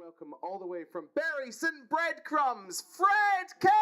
welcome all the way from Bury St Breadcrumbs, Fred Kenyon!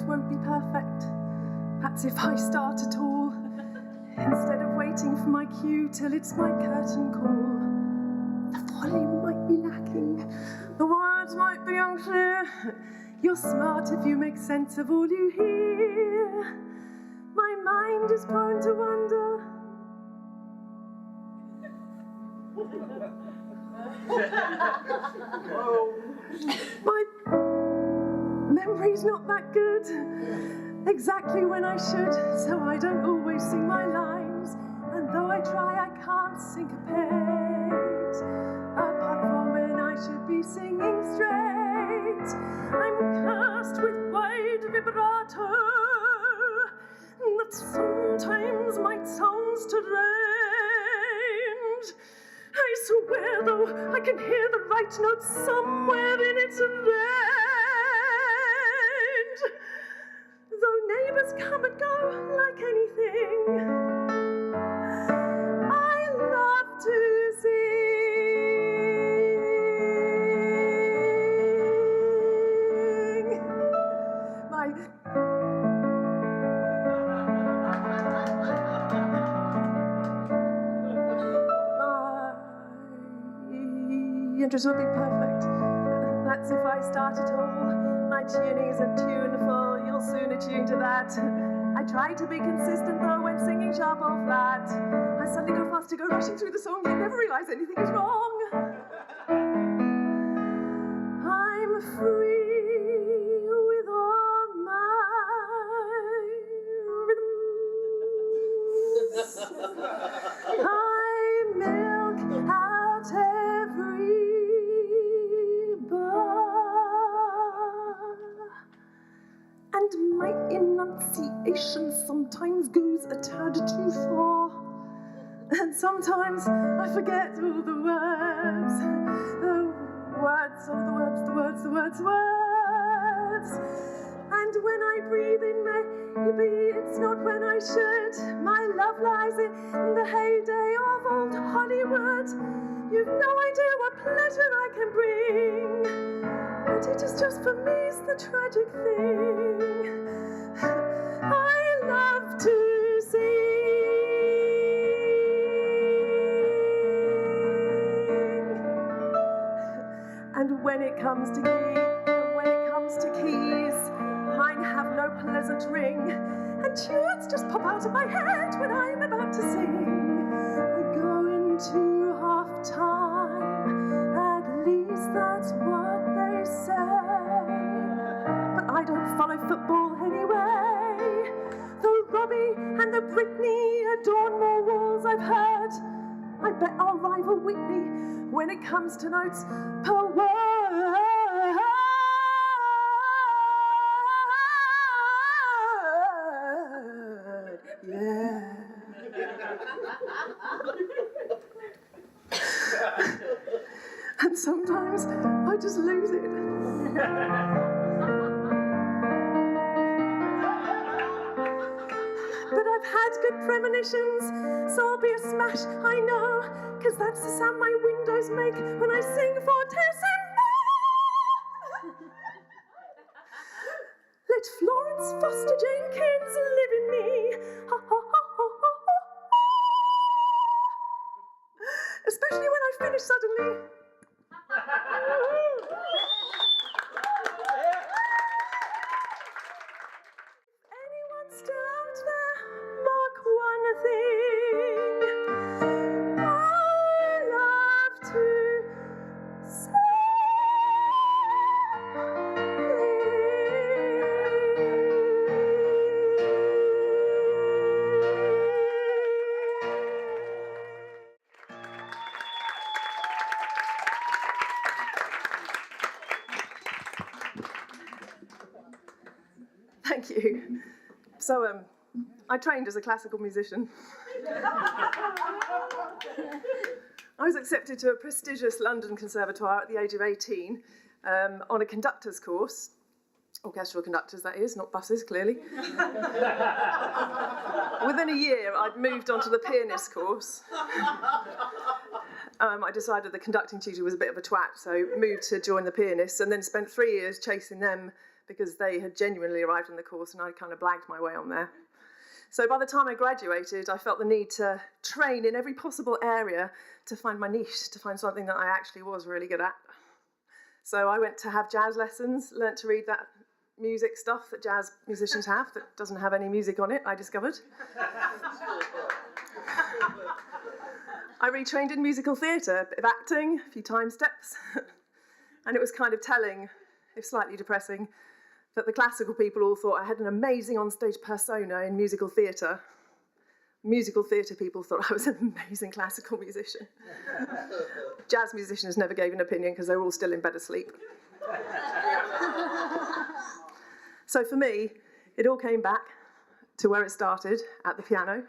Won't be perfect. Perhaps if I start at all, instead of waiting for my cue till it's my curtain call, the volume might be lacking, the words might be unclear. You're smart if you make sense of all you hear. My mind is prone to wander. My memory's not that good, exactly when I should, so I don't always sing my lines, and though I try I can't syncopate, apart from when I should be singing straight. I'm cursed with wide vibrato that sometimes might sound strange. I swear though I can hear the right note somewhere in its range. Though neighbours come and go like anything, I love to sing. My interest would be perfect. That's if I start at all. My tuning isn't tuneful, you'll soon attune to that. I try to be consistent though when singing sharp or flat. I suddenly go fast to go rushing through the song, you never realise anything is wrong. I'm free with all my rhythms. I milk out every and my enunciation sometimes goes a tad too far. And sometimes I forget all the words. The words. And when I breathe in, maybe it's not when I should. My love lies in the heyday of old Hollywood. You've no idea what pleasure I can bring. But it is just for me, it's the tragic thing. I love to sing. And when it comes to keys, mine have no pleasant ring. And tunes just pop out of my head when I'm about to sing. I go into half time, at least that's what they say. But I don't follow football anyway. The Robbie and the Britney adorn more walls, I've heard. I bet I'll rival Whitney when it comes to notes per word. Yeah. And sometimes I just lose it. But I've had good premonitions, so I'll be a smash, I know, 'cause that's the sound my windows make when I sing fortissimo. Let Florence Foster Jenkins live in me. Ha, ha, ha, ha, ha, ha. Especially usually when I finish suddenly. Anyone still out there? Mark one thing. I love to Thank you. So, I trained as a classical musician. I was accepted to a prestigious London conservatoire at the age of 18 on a conductor's course. Orchestral conductors, that is, not buses, clearly. Within a year, I'd moved on to the pianist course. I decided the conducting tutor was a bit of a twat, so moved to join the pianists, and then spent 3 years chasing them because they had genuinely arrived on the course and I kind of blagged my way on there. So by the time I graduated, I felt the need to train in every possible area to find my niche, to find something that I actually was really good at. So I went to have jazz lessons, learnt to read that music stuff that jazz musicians have that doesn't have any music on it, I discovered. I retrained in musical theatre, a bit of acting, a few time steps, and it was kind of telling, if slightly depressing, that the classical people all thought I had an amazing onstage persona in musical theatre. Musical theatre people thought I was an amazing classical musician. Jazz musicians never gave an opinion because they were all still in bed asleep. So for me, it all came back to where it started, at the piano,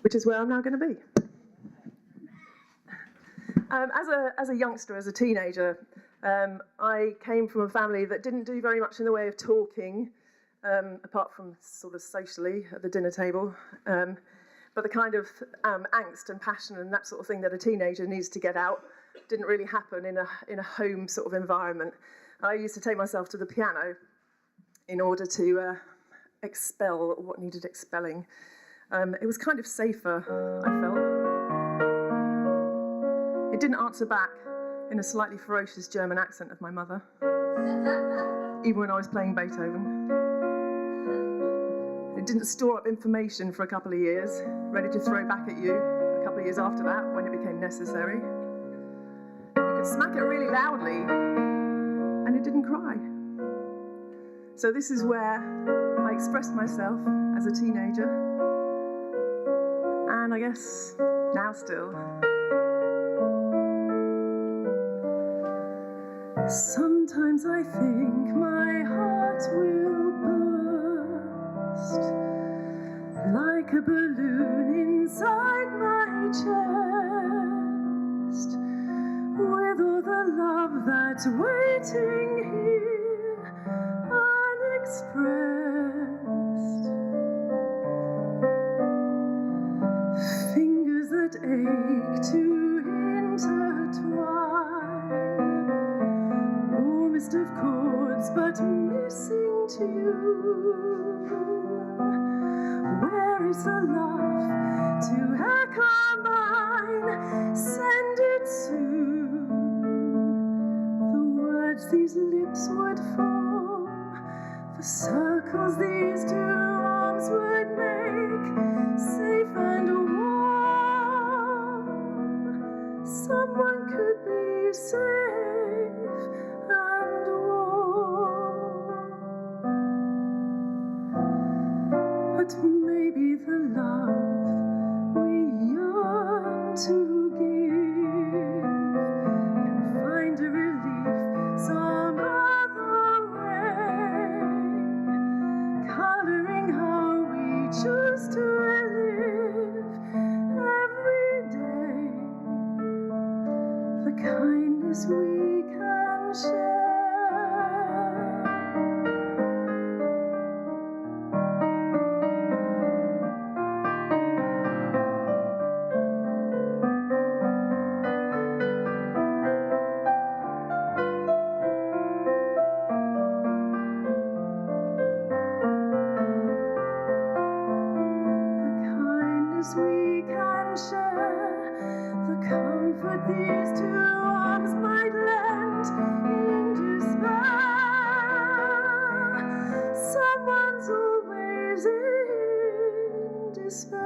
which is where I'm now going to be. As a youngster, as a teenager, I came from a family that didn't do very much in the way of talking, apart from sort of socially at the dinner table. But the kind of angst and passion and that sort of thing that a teenager needs to get out didn't really happen in a home sort of environment. I used to take myself to the piano in order to expel what needed expelling. It was kind of safer, I felt. It didn't answer back in a slightly ferocious German accent of my mother, even when I was playing Beethoven. It didn't store up information for a couple of years, ready to throw back at you a couple of years after that, when it became necessary. You could smack it really loudly, and it didn't cry. So this is where I expressed myself as a teenager, and I guess now still. Sometimes I think my heart will burst like a balloon inside my chest, with all the love that's waiting here unexpressed. Fingers that ache to intertwine, warmest of chords, but missing tune. Where is the love to echo mine? Send it soon. The words these lips would form, the circles these two arms would make, safe and warm. Someone could be safe and warm. But maybe the love we yearn to give can find a relief some other way, coloring how we choose to live every day, the kindness we can share. The kindness we can these two arms might lend in despair. Someone's always in despair.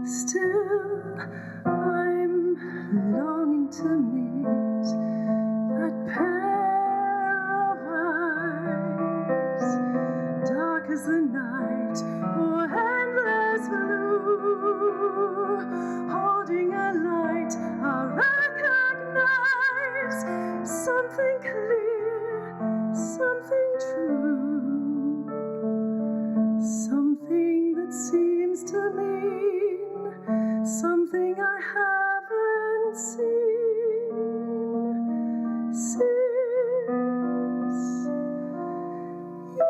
Still, I'm longing to meet that pair of eyes, dark as the night or endless blue, holding a light I recognize, something clear, something true, something that seems to mean something I haven't seen since you.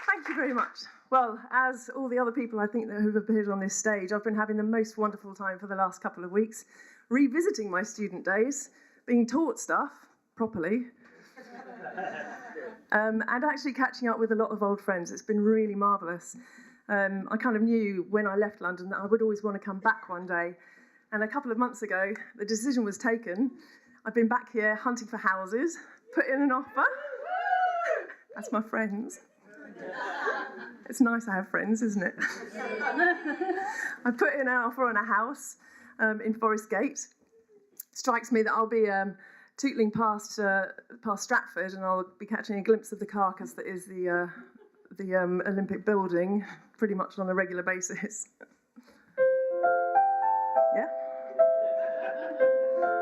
Thank you very much. Well, as all the other people I think that have appeared on this stage, I've been having the most wonderful time for the last couple of weeks, revisiting my student days, being taught stuff properly, and actually catching up with a lot of old friends. It's been really marvellous. I kind of knew when I left London that I would always want to come back one day. And a couple of months ago, the decision was taken. I've been back here hunting for houses, put in an offer. That's my friends. It's nice to have friends, isn't it? I put in an offer on a house in Forest Gate. Strikes me that I'll be tootling past Stratford, and I'll be catching a glimpse of the carcass that is the Olympic building pretty much on a regular basis. Yeah?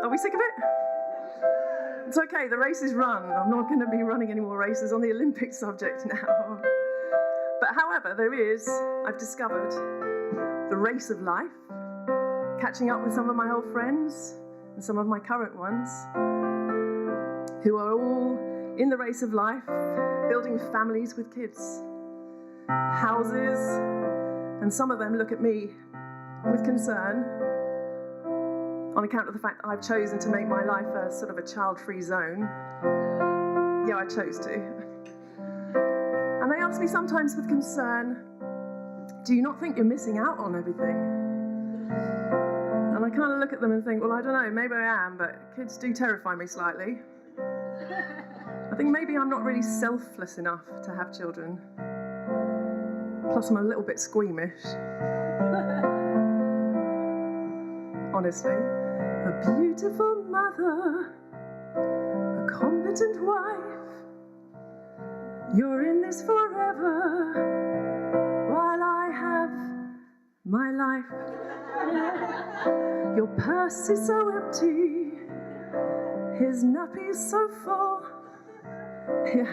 Are we sick of it? It's okay, the race is run. I'm not going to be running any more races on the Olympic subject now. But however, I've discovered the race of life, catching up with some of my old friends and some of my current ones, who are all in the race of life, building families with kids, houses, and some of them look at me with concern on account of the fact that I've chosen to make my life a sort of a child-free zone. Yeah, I chose to. And they ask me sometimes with concern, do you not think you're missing out on everything? And I kind of look at them and think, well, I don't know, maybe I am, but kids do terrify me slightly. I think maybe I'm not really selfless enough to have children. Plus, I'm a little bit squeamish. Honestly. A beautiful mother, a competent wife. You're in this forever, while I have my life. Your purse is so empty, his nappy's so full. Yeah,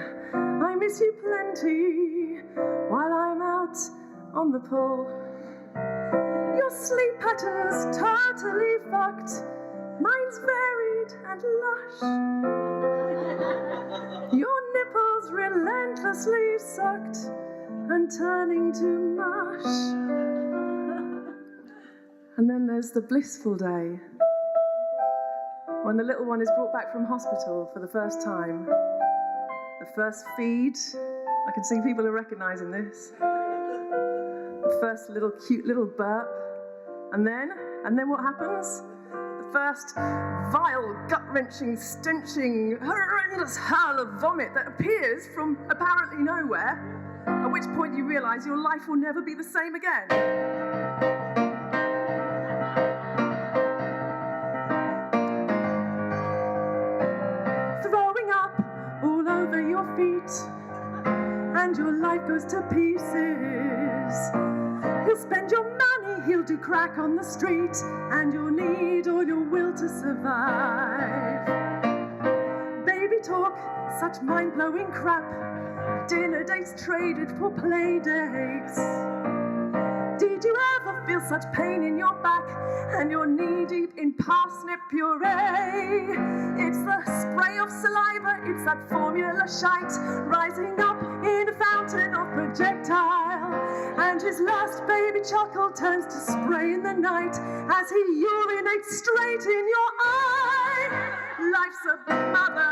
I miss you plenty, while I'm out on the pull. Your sleep pattern's totally fucked, mine's varied and lush. Your nipples relentlessly sucked and turning to mush. And then there's the blissful day, when the little one is brought back from hospital for the first time. The first feed, I can see people are recognising this. The first cute little burp. And then what happens? The first vile, gut-wrenching, stenching, horrendous hurl of vomit that appears from apparently nowhere, at which point you realise your life will never be the same again. Throwing up all over your feet, and your life goes to pieces. He'll spend your money, he'll do crack on the street, and you'll need all your will to survive. Baby talk, such mind-blowing crap. Dinner dates traded for play dates. Did you ever feel such pain in your back and you're knee-deep in parsnip puree? It's the spray of saliva, it's that formula shite rising up in a fountain of projectile. And his last baby chuckle turns to spray in the night as he urinates straight in your eye. Life's a mother